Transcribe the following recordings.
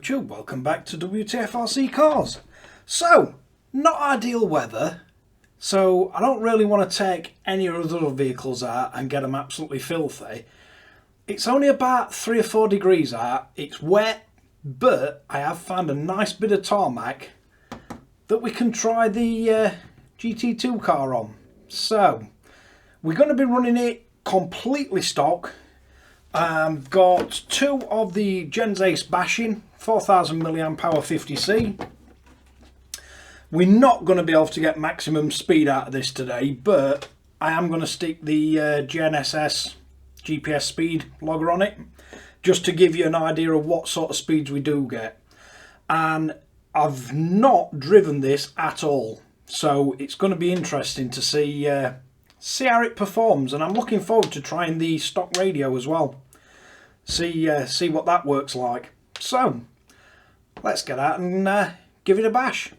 YouTube, welcome back to Wtf Rc Cars. So, not ideal weather, so I don't really want to take any of the other vehicles out and get them absolutely filthy. It's only about 3 or 4 degrees out, it's wet, but I have found a nice bit of tarmac that we can try the GT2 car on. So, we're going to be running it completely stock. Got 2 of the Gens Ace bashing, 4000 mAh 50C. We're not going to be able to get maximum speed out of this today, but I am going to stick the GNSS GPS speed logger on it, just to give you an idea of what sort of speeds we do get. And I've not driven this at all, so it's going to be interesting to see how it performs, and I'm looking forward to trying the stock radio as well. See what that works like. So let's get out and give it a bash.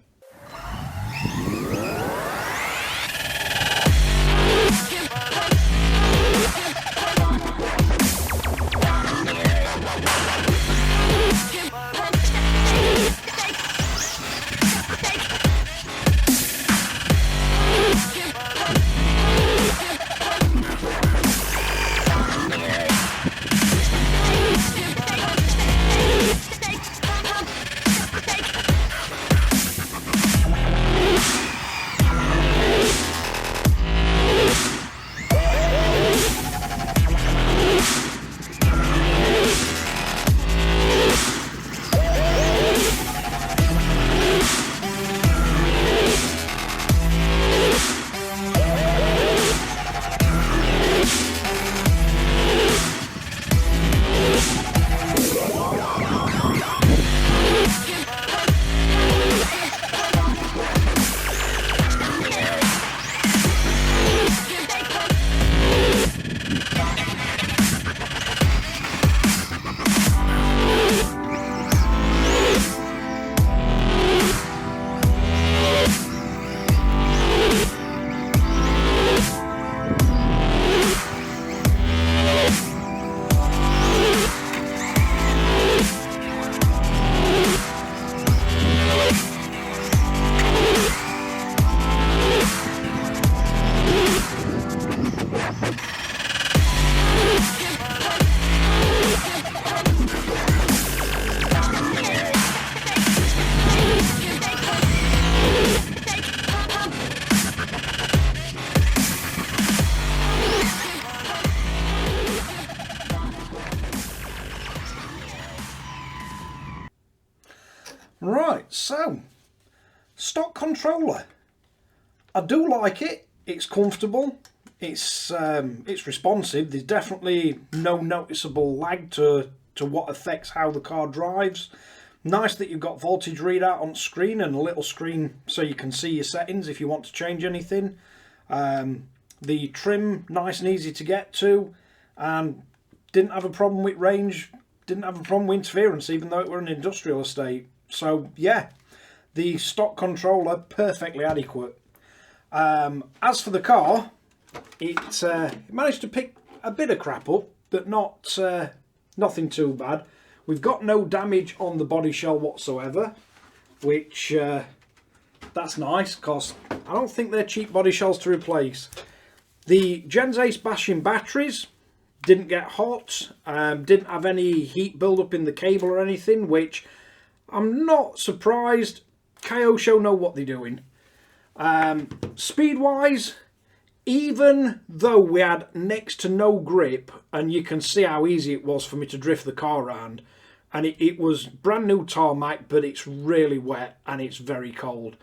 Right, so stock controller. I do like it. It's comfortable. It's responsive. There's definitely no noticeable lag to what affects how the car drives. Nice that you've got voltage readout on screen and a little screen so you can see your settings if you want to change anything. The trim, nice and easy to get to, and didn't have a problem with range, didn't have a problem with interference even though it were an industrial estate. So yeah, the stock controller, perfectly adequate. As for the car, it managed to pick a bit of crap up, but nothing too bad. We've got no damage on the body shell whatsoever, which that's nice because I don't think they're cheap body shells to replace. The Gens Ace bashing batteries didn't get hot, didn't have any heat build up in the cable or anything, which I'm not surprised. Kyosho know what they're doing. Speed wise, even though we had next to no grip, and you can see how easy it was for me to drift the car around, and it was brand new tarmac, but it's really wet and it's very cold,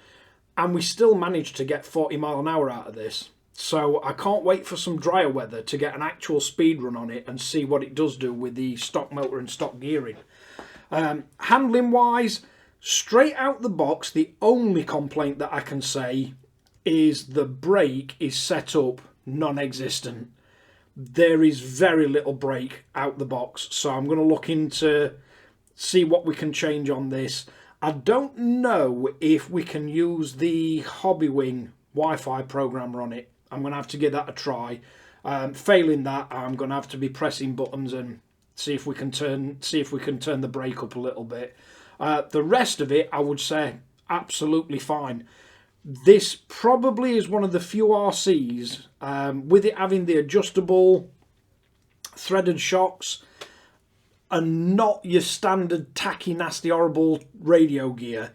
and we still managed to get 40 mile an hour out of this. So I can't wait for some drier weather to get an actual speed run on it and see what it does do with the stock motor and stock gearing. Handling wise, straight out the box, the only complaint that I can say is the brake is set up non-existent. There is very little brake out the box, so I'm going to look into see what we can change on this. I don't know if we can use the Hobbywing Wi-Fi programmer on it. I'm going to have to give that a try. Failing that, I'm going to have to be pressing buttons and see if we can turn the brake up a little bit. The rest of it, I would say, absolutely fine. This probably is one of the few RCs, with it having the adjustable threaded shocks and not your standard tacky, nasty, horrible radio gear,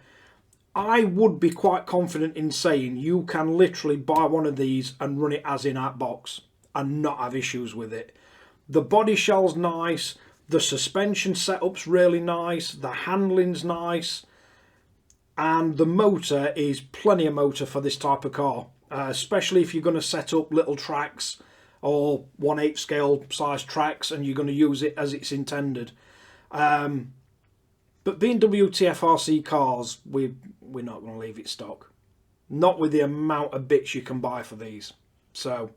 I would be quite confident in saying you can literally buy one of these and run it as in-out box and not have issues with it. The body shell's nice, the suspension setup's really nice, the handling's nice, and the motor is plenty of motor for this type of car, especially if you're going to set up little tracks or 1/8 scale size tracks and you're going to use it as it's intended. But being Wtf Rc Cars, we're not going to leave it stock. Not with the amount of bits you can buy for these. So,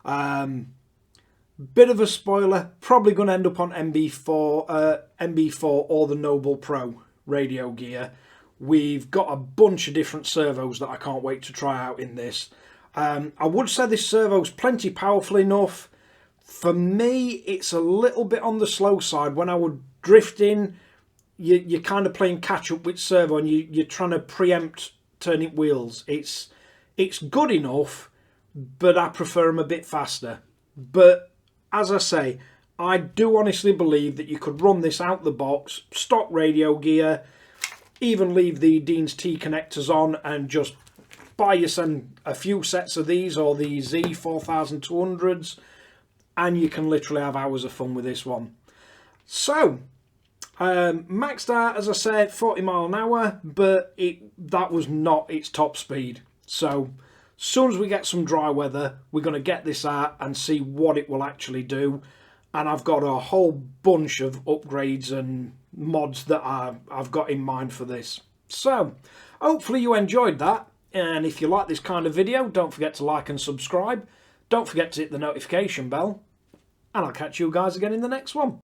bit of a spoiler, probably going to end up on MB4 or the Noble Pro radio gear. We've got a bunch of different servos that I can't wait to try out in this. I would say this servo's plenty powerful enough. For me, it's a little bit on the slow side. When I would drift in, you're kind of playing catch up with servo and you're trying to preempt turning wheels. It's good enough, but I prefer them a bit faster. But as I say, I do honestly believe that you could run this out the box, stock radio gear, even leave the Dean's T connectors on and just buy yourself a few sets of these or the Z4200s, and you can literally have hours of fun with this one. So, maxed out, as I said, 40 mile an hour, but that was not its top speed. So, as soon as we get some dry weather, we're going to get this out and see what it will actually do. And I've got a whole bunch of upgrades and mods that I've got in mind for this. So, hopefully you enjoyed that. And if you like this kind of video, don't forget to like and subscribe. Don't forget to hit the notification bell. And I'll catch you guys again in the next one.